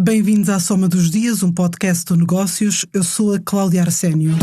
Bem-vindos à Soma dos Dias, um podcast do Negócios. Eu sou a Cláudia Arsénio.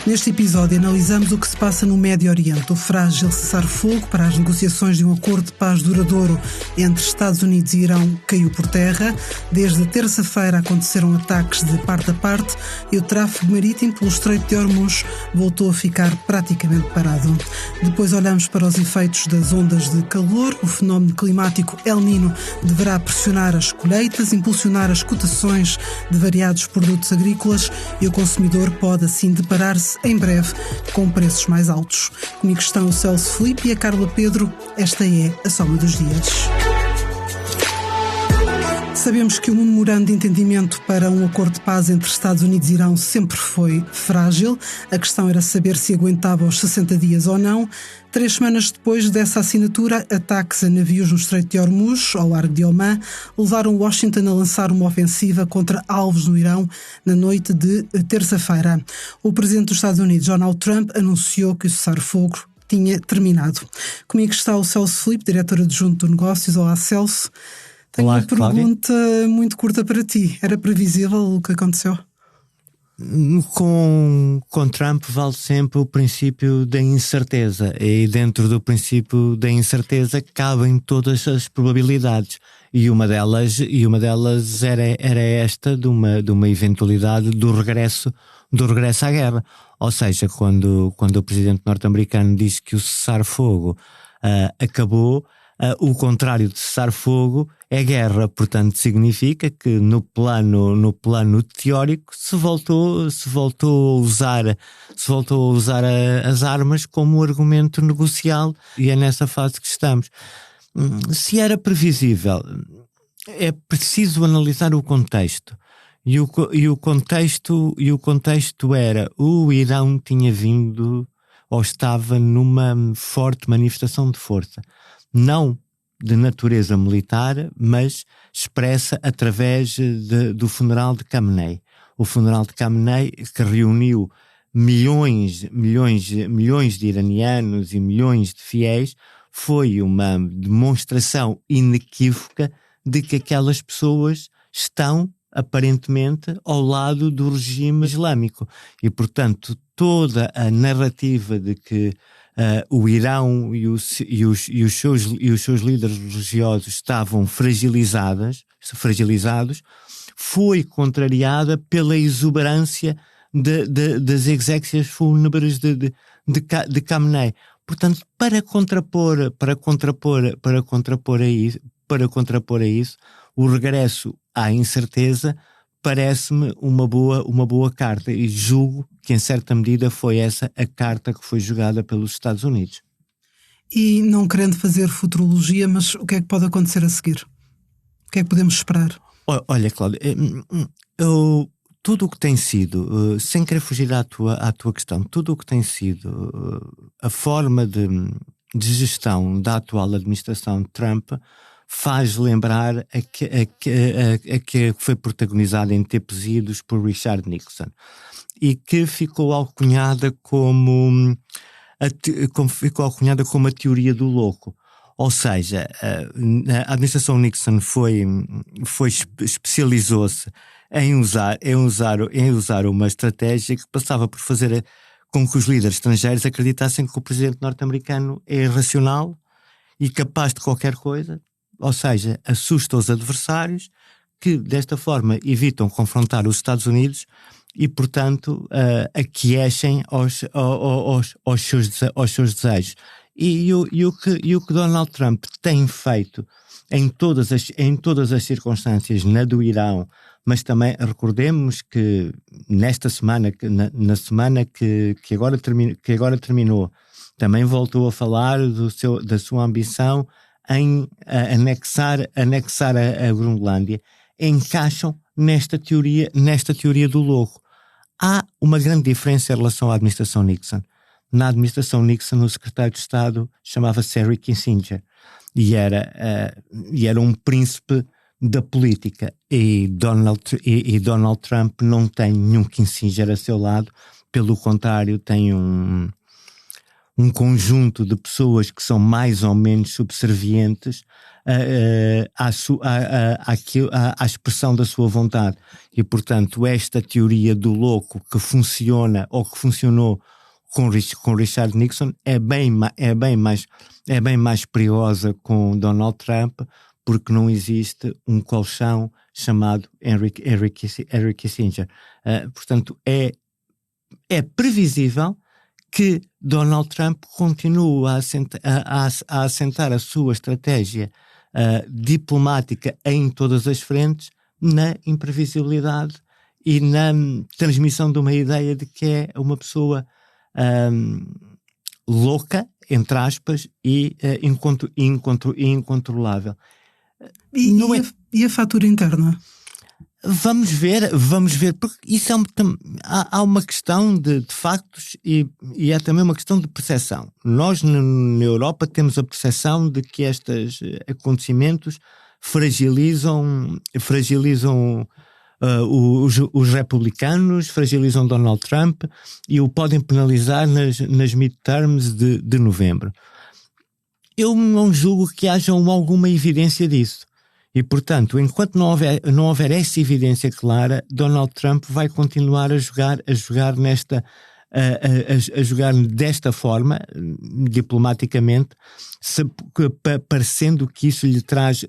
Neste episódio analisamos o que se passa no Médio Oriente. O frágil cessar-fogo para as negociações de um acordo de paz duradouro entre Estados Unidos e Irão caiu por terra. Desde terça-feira aconteceram ataques de parte a parte e o tráfego marítimo pelo Estreito de Hormuz voltou a ficar praticamente parado. Depois olhamos para os efeitos das ondas de calor. O fenómeno climático El Niño deverá pressionar as colheitas, impulsionar as cotações de variados produtos agrícolas e o consumidor pode assim deparar-se em breve com preços mais altos. Comigo estão o Celso Filipe e a Carla Pedro. Esta é a Soma dos Dias. Sabemos que o memorando de entendimento para um acordo de paz entre Estados Unidos e Irão sempre foi frágil. A questão era saber se aguentava os 60 dias ou não. 3 semanas depois dessa assinatura, ataques a navios no Estreito de Hormuz, ao Largo de Omã, levaram Washington a lançar uma ofensiva contra alvos no Irão na noite de terça-feira. O presidente dos Estados Unidos, Donald Trump, anunciou que o cessar-fogo tinha terminado. Comigo está o Celso Filipe, diretor adjunto do Negócios. Olá, Celso. Tenho uma pergunta muito curta para ti. Era previsível o que aconteceu? Com Trump vale sempre o princípio da incerteza, e dentro do princípio da incerteza cabem todas as probabilidades, e uma delas era esta de uma eventualidade do regresso à guerra. Ou seja, quando o presidente norte-americano diz que o cessar-fogo acabou, o contrário de cessar-fogo é guerra. Portanto, significa que no plano teórico se voltou a usar as armas como argumento negocial, e é nessa fase que estamos. Se era previsível, é preciso analisar o contexto. E o contexto era: o Irão tinha vindo ou estava numa forte manifestação de força, não de natureza militar, mas expressa através do funeral de Khamenei. O funeral de Khamenei, que reuniu milhões de iranianos e milhões de fiéis, foi uma demonstração inequívoca de que aquelas pessoas estão aparentemente ao lado do regime islâmico. E, portanto, toda a narrativa de que o Irão e os seus líderes religiosos estavam fragilizados, foi contrariada pela exuberância das exéquias fúnebres de Khamenei. Portanto, para contrapor a isso, o regresso à incerteza parece-me uma boa carta, e julgo que em certa medida foi essa a carta que foi jogada pelos Estados Unidos. E não querendo fazer futurologia, mas o que é que pode acontecer a seguir? O que é que podemos esperar? Olha, Cláudia, tudo o que tem sido, sem querer fugir à tua questão, tudo o que tem sido a forma de gestão da atual administração Trump faz lembrar a que foi protagonizada em tempos idos por Richard Nixon, e que ficou alcunhada como a teoria do louco. Ou seja, a administração Nixon especializou-se em usar uma estratégia que passava por fazer com que os líderes estrangeiros acreditassem que o presidente norte-americano é irracional e capaz de qualquer coisa. Ou seja, assusta os adversários, que desta forma evitam confrontar os Estados Unidos e, portanto, aquecem aos seus desejos. E o que Donald Trump tem feito em todas as circunstâncias, na do Irão, mas também recordemos que nesta semana, na semana que agora terminou, também voltou a falar da sua ambição em anexar a Groenlândia, encaixam nesta teoria do louco. Há uma grande diferença em relação à administração Nixon. Na administração Nixon, o secretário de Estado chamava-se Henry Kissinger e era um príncipe da política, e Donald Trump não tem nenhum Kissinger a seu lado. Pelo contrário, tem um conjunto de pessoas que são mais ou menos subservientes à expressão da sua vontade. E, portanto, esta teoria do louco que funciona ou que funcionou com Richard Nixon é bem mais perigosa com Donald Trump, porque não existe um colchão chamado Henry Kissinger. Portanto, é previsível que Donald Trump continue a assentar a sua estratégia diplomática em todas as frentes na imprevisibilidade e na transmissão de uma ideia de que é uma pessoa louca, entre aspas, e incontrolável. E a fatura interna? Vamos ver, porque isso há uma questão de factos e há também uma questão de percepção. Nós na Europa temos a percepção de que estes acontecimentos fragilizam os republicanos, fragilizam Donald Trump e o podem penalizar nas midterms de novembro. Eu não julgo que haja alguma evidência disso. E, portanto, enquanto não houver essa evidência clara, Donald Trump vai continuar a jogar desta forma, diplomaticamente, parecendo que isso lhe traz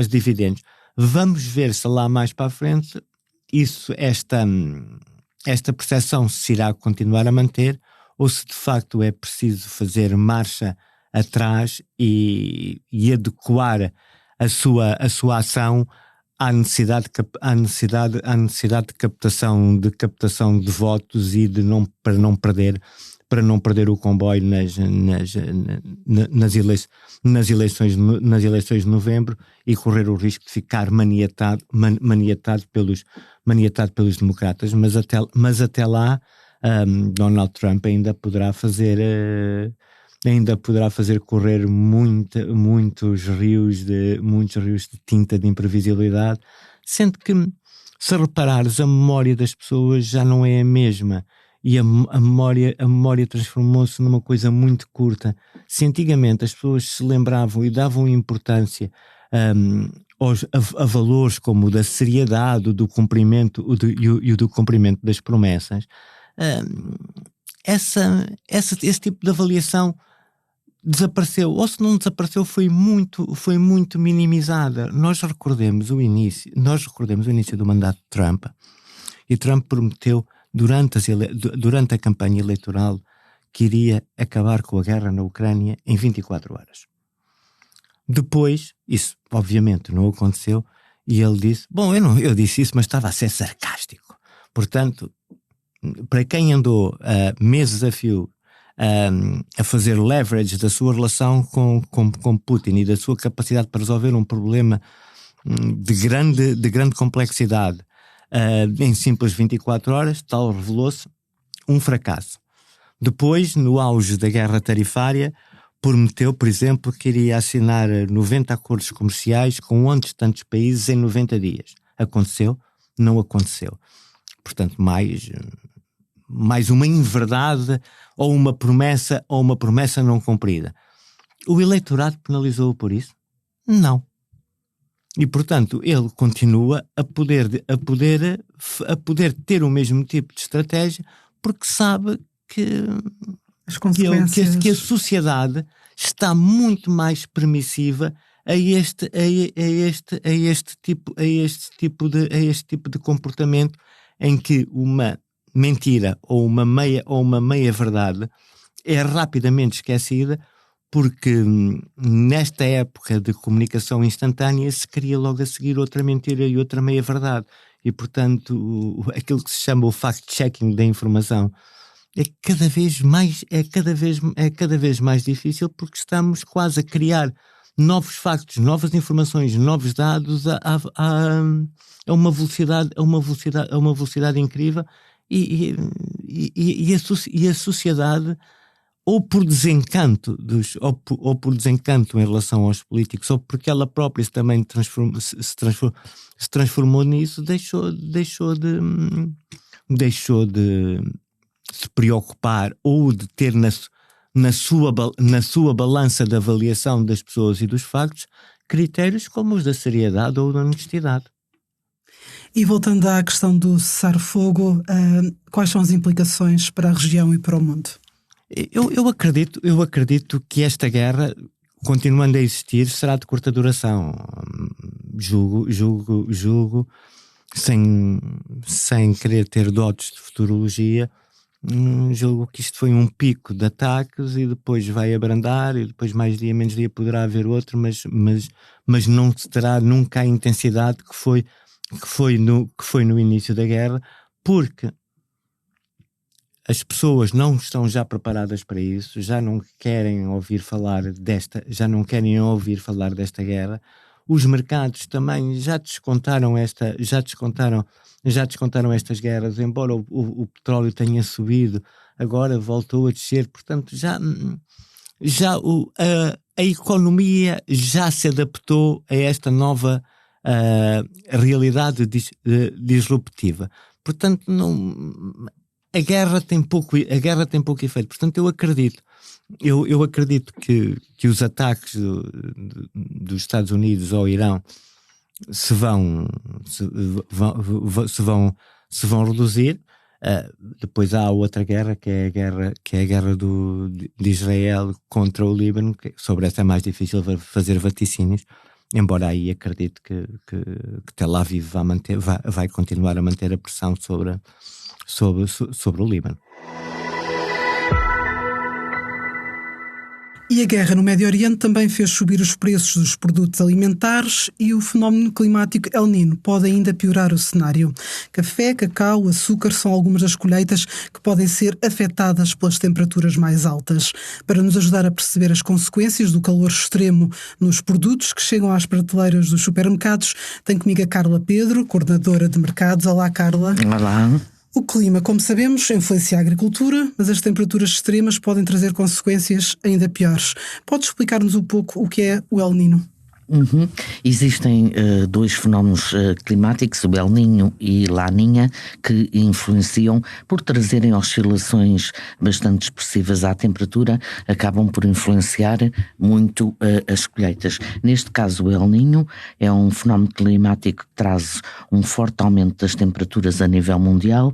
dividendos. Vamos ver se lá mais para a frente esta percepção se irá continuar a manter ou se de facto é preciso fazer marcha atrás e adequar a sua ação à necessidade de captação de votos e para não perder o comboio nas eleições de novembro e correr o risco de ficar maniatado pelos democratas, mas até lá Donald Trump ainda poderá fazer correr muitos rios de tinta de imprevisibilidade, sendo que, se reparares, a memória das pessoas já não é a mesma e a memória transformou-se numa coisa muito curta. Se antigamente as pessoas se lembravam e davam importância a valores como o da seriedade, o do cumprimento e o do cumprimento das promessas, esse tipo de avaliação desapareceu, ou se não desapareceu foi muito minimizada. Nós recordemos o início do mandato de Trump, e Trump prometeu durante a campanha eleitoral que iria acabar com a guerra na Ucrânia em 24 horas. Depois, isso obviamente não aconteceu, e ele disse, eu disse isso, mas estava a ser sarcástico. Portanto, para quem andou meses a fio a fazer leverage da sua relação com Putin e da sua capacidade para resolver um problema de grande complexidade em simples 24 horas, tal revelou-se um fracasso. Depois, no auge da guerra tarifária, prometeu, por exemplo, que iria assinar 90 acordos comerciais com onde tantos países em 90 dias. Aconteceu? Não aconteceu. Portanto, mais uma inverdade ou uma promessa não cumprida. O eleitorado penalizou-o por isso? Não. E, portanto, ele continua a poder ter o mesmo tipo de estratégia porque sabe que a sociedade está muito mais permissiva a este tipo de comportamento em que uma mentira ou uma meia verdade é rapidamente esquecida, porque nesta época de comunicação instantânea se cria logo a seguir outra mentira e outra meia verdade, e portanto aquilo que se chama o fact-checking da informação é cada vez mais difícil, porque estamos quase a criar novos factos, novas informações, novos dados a uma velocidade incrível. E a sociedade, ou por desencanto em relação aos políticos, ou porque ela própria também se transformou nisso, deixou de se preocupar ou de ter na sua balança de avaliação das pessoas e dos factos, critérios como os da seriedade ou da honestidade. E voltando à questão do cessar-fogo, quais são as implicações para a região e para o mundo? Eu acredito que esta guerra, continuando a existir, será de curta duração. Julgo sem querer ter dotes de futurologia, julgo que isto foi um pico de ataques e depois vai abrandar e depois mais dia, menos dia poderá haver outro, mas não se terá nunca a intensidade que foi no início da guerra, porque as pessoas não estão já preparadas para isso, já não querem ouvir falar desta guerra. Os mercados também já descontaram estas guerras, embora o petróleo tenha subido, agora voltou a descer, portanto a economia já se adaptou a esta nova realidade disruptiva. Portanto, a guerra tem pouco efeito. Portanto, eu acredito que os ataques dos Estados Unidos ao Irão se vão reduzir. Depois há outra guerra, que é a guerra de Israel contra o Líbano. Sobre essa é mais difícil fazer vaticínios, embora aí acredito que Tel Aviv vai continuar a manter a pressão sobre o Líbano. E a guerra no Médio Oriente também fez subir os preços dos produtos alimentares e o fenómeno climático El Niño pode ainda piorar o cenário. Café, cacau, açúcar são algumas das colheitas que podem ser afetadas pelas temperaturas mais altas. Para nos ajudar a perceber as consequências do calor extremo nos produtos que chegam às prateleiras dos supermercados, tenho comigo a Carla Pedro, coordenadora de mercados. Olá, Carla. Olá. O clima, como sabemos, influencia a agricultura, mas as temperaturas extremas podem trazer consequências ainda piores. Podes explicar-nos um pouco o que é o El Niño? Existem dois fenómenos climáticos, o El Niño e La Niña, que influenciam por trazerem oscilações bastante expressivas à temperatura, acabam por influenciar muito as colheitas. Neste caso, o El Niño é um fenómeno climático que traz um forte aumento das temperaturas a nível mundial,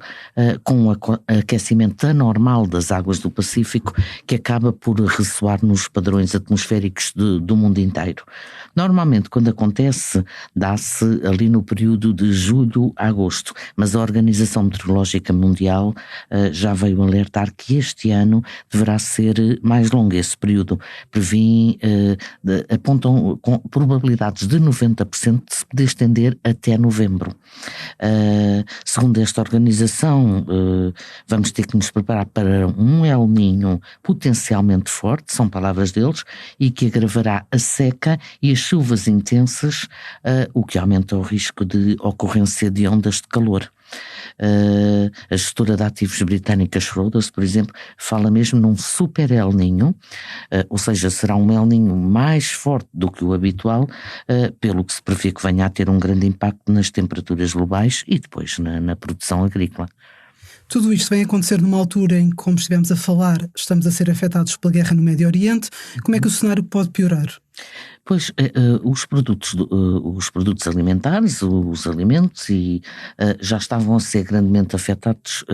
com o aquecimento anormal das águas do Pacífico, que acaba por ressoar nos padrões atmosféricos do mundo inteiro. Normalmente, quando acontece, dá-se ali no período de julho a agosto, mas a Organização Meteorológica Mundial já veio alertar que este ano deverá ser mais longo esse período. Apontam com probabilidades de 90% de se poder estender até novembro. Segundo esta organização, vamos ter que nos preparar para um El Niño potencialmente forte, são palavras deles, e que agravará a seca e as chuvas intensas, o que aumenta o risco de ocorrência de ondas de calor. A gestora de ativos britânica Schroders, por exemplo, fala mesmo num super El Niño, ou seja, será um El Niño mais forte do que o habitual, pelo que se prevê que venha a ter um grande impacto nas temperaturas globais e depois na produção agrícola. Tudo isto vem acontecer numa altura em que, como estivemos a falar, estamos a ser afetados pela guerra no Médio Oriente. Como é que o cenário pode piorar? Pois, os produtos alimentares, os alimentos, já estavam a ser grandemente afetados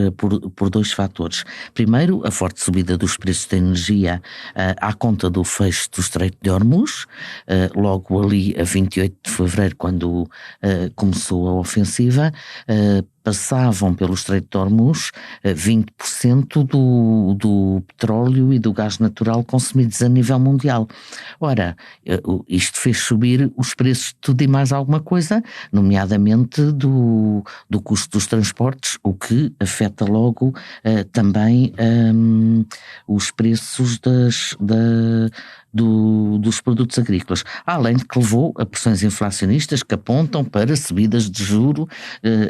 por dois fatores. Primeiro, a forte subida dos preços da energia à conta do fecho do Estreito de Hormuz, logo ali a 28 de fevereiro, quando começou a ofensiva. Passavam pelo Estreito de Hormuz 20% do petróleo e do gás natural consumidos a nível mundial. Ora, isto fez subir os preços de tudo e mais alguma coisa, nomeadamente do custo dos transportes, o que afeta logo também os preços dos produtos agrícolas, além de que levou a pressões inflacionistas que apontam para subidas de juro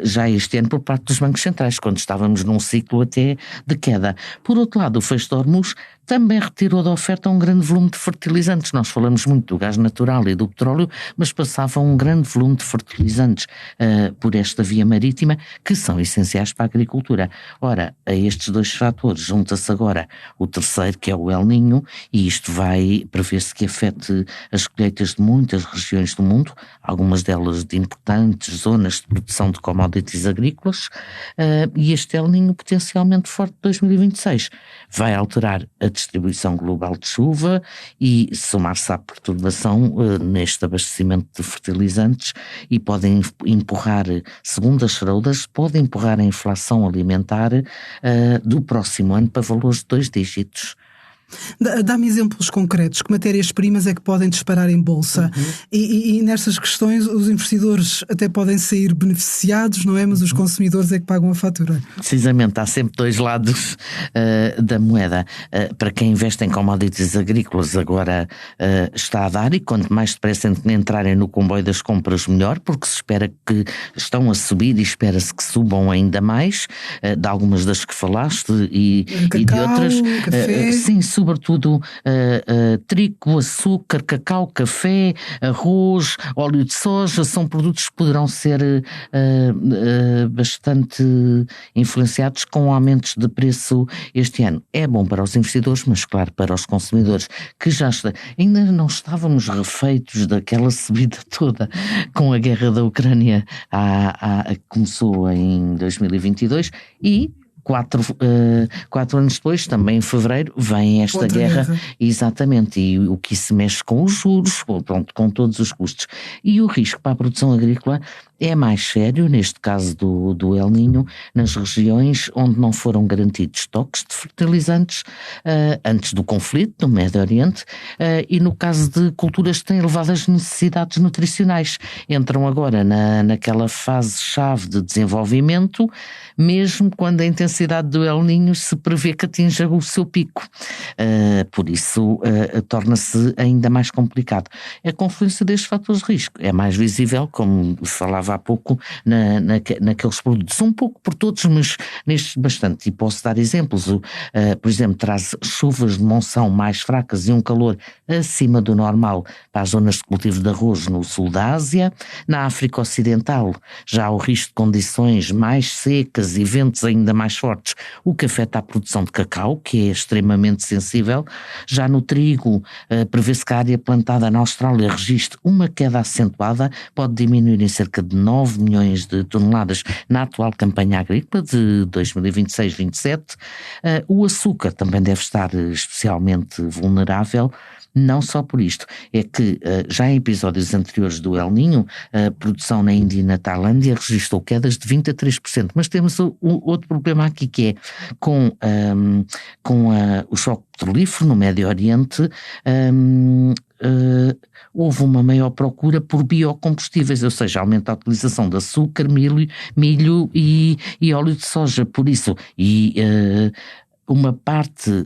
já este ano por parte dos bancos centrais, quando estávamos num ciclo até de queda. Por outro lado, o fecho de Hormuz também retirou da oferta um grande volume de fertilizantes. Nós falamos muito do gás natural e do petróleo, mas passava um grande volume de fertilizantes por esta via marítima, que são essenciais para a agricultura. Ora, a estes dois fatores junta-se agora o terceiro, que é o El Niño, e isto vai prever-se que afete as colheitas de muitas regiões do mundo, algumas delas de importantes zonas de produção de commodities agrícolas, e este El Niño potencialmente forte de 2026 vai alterar a distribuição global de chuva e somar-se à perturbação neste abastecimento de fertilizantes e podem empurrar, segundo as fraudas, podem empurrar a inflação alimentar do próximo ano para valores de 2 dígitos. Dá-me exemplos concretos. Que matérias-primas é que podem disparar em bolsa? E nestas questões os investidores até podem sair beneficiados, não é? Mas os consumidores é que pagam a fatura. Precisamente, há sempre dois lados da moeda. Para quem investe em commodities agrícolas agora está a dar, e quanto mais depressa entrarem no comboio das compras melhor, porque se espera que estão a subir e espera-se que subam ainda mais, de algumas das que falaste e de outras. Café. Sim, sobretudo trigo, açúcar, cacau, café, arroz, óleo de soja, são produtos que poderão ser bastante influenciados com aumentos de preço este ano. É bom para os investidores, mas claro, para os consumidores, que ainda não estávamos refeitos daquela subida toda com a guerra da Ucrânia que começou em 2022 e 4 anos depois, também em fevereiro, vem esta guerra. Exatamente, e o que isso mexe com os juros, com todos os custos. E o risco para a produção agrícola é mais sério, neste caso do El Niño, nas regiões onde não foram garantidos estoques de fertilizantes antes do conflito, no Médio Oriente, e no caso de culturas que têm elevadas necessidades nutricionais. Entram agora naquela fase-chave de desenvolvimento, mesmo quando a intensidade do El Niño se prevê que atinja o seu pico. Por isso, torna-se ainda mais complicado. A confluência destes fatores de risco é mais visível, como falava há pouco, naqueles produtos. Um pouco por todos, mas nestes bastante. E posso dar exemplos. Por exemplo, traz chuvas de monção mais fracas e um calor acima do normal para as zonas de cultivo de arroz no sul da Ásia. Na África Ocidental já há o risco de condições mais secas e ventos ainda mais fortes, o que afeta a produção de cacau, que é extremamente sensível. Já no trigo, prevê-se que a área plantada na Austrália registre uma queda acentuada, pode diminuir em cerca de 9 milhões de toneladas na atual campanha agrícola de 2026-27. O açúcar também deve estar especialmente vulnerável. Não só por isto, é que já em episódios anteriores do El Niño, a produção na Índia e na Tailândia registrou quedas de 20% a 3%, mas temos outro problema aqui, que é com o choque petrolífero no Médio Oriente. Houve uma maior procura por biocombustíveis, ou seja, aumenta a utilização de açúcar, milho e óleo de soja. Por isso,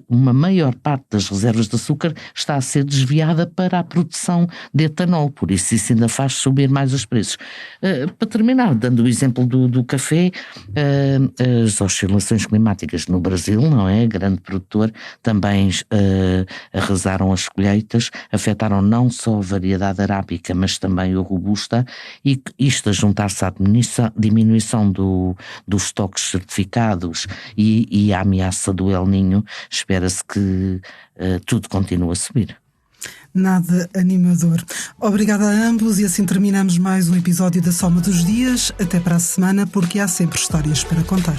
uma maior parte das reservas de açúcar está a ser desviada para a produção de etanol, por isso ainda faz subir mais os preços. Para terminar, dando o exemplo do café, as oscilações climáticas no Brasil, não é? Grande produtor, também arrasaram as colheitas, afetaram não só a variedade arábica, mas também o robusta, e isto a juntar-se à diminuição dos estoques certificados e à ameaça do El Niño, espera-se que tudo continue a subir. Nada animador. Obrigada a ambos, e assim terminamos mais um episódio da Soma dos Dias. Até para a semana, porque há sempre histórias para contar.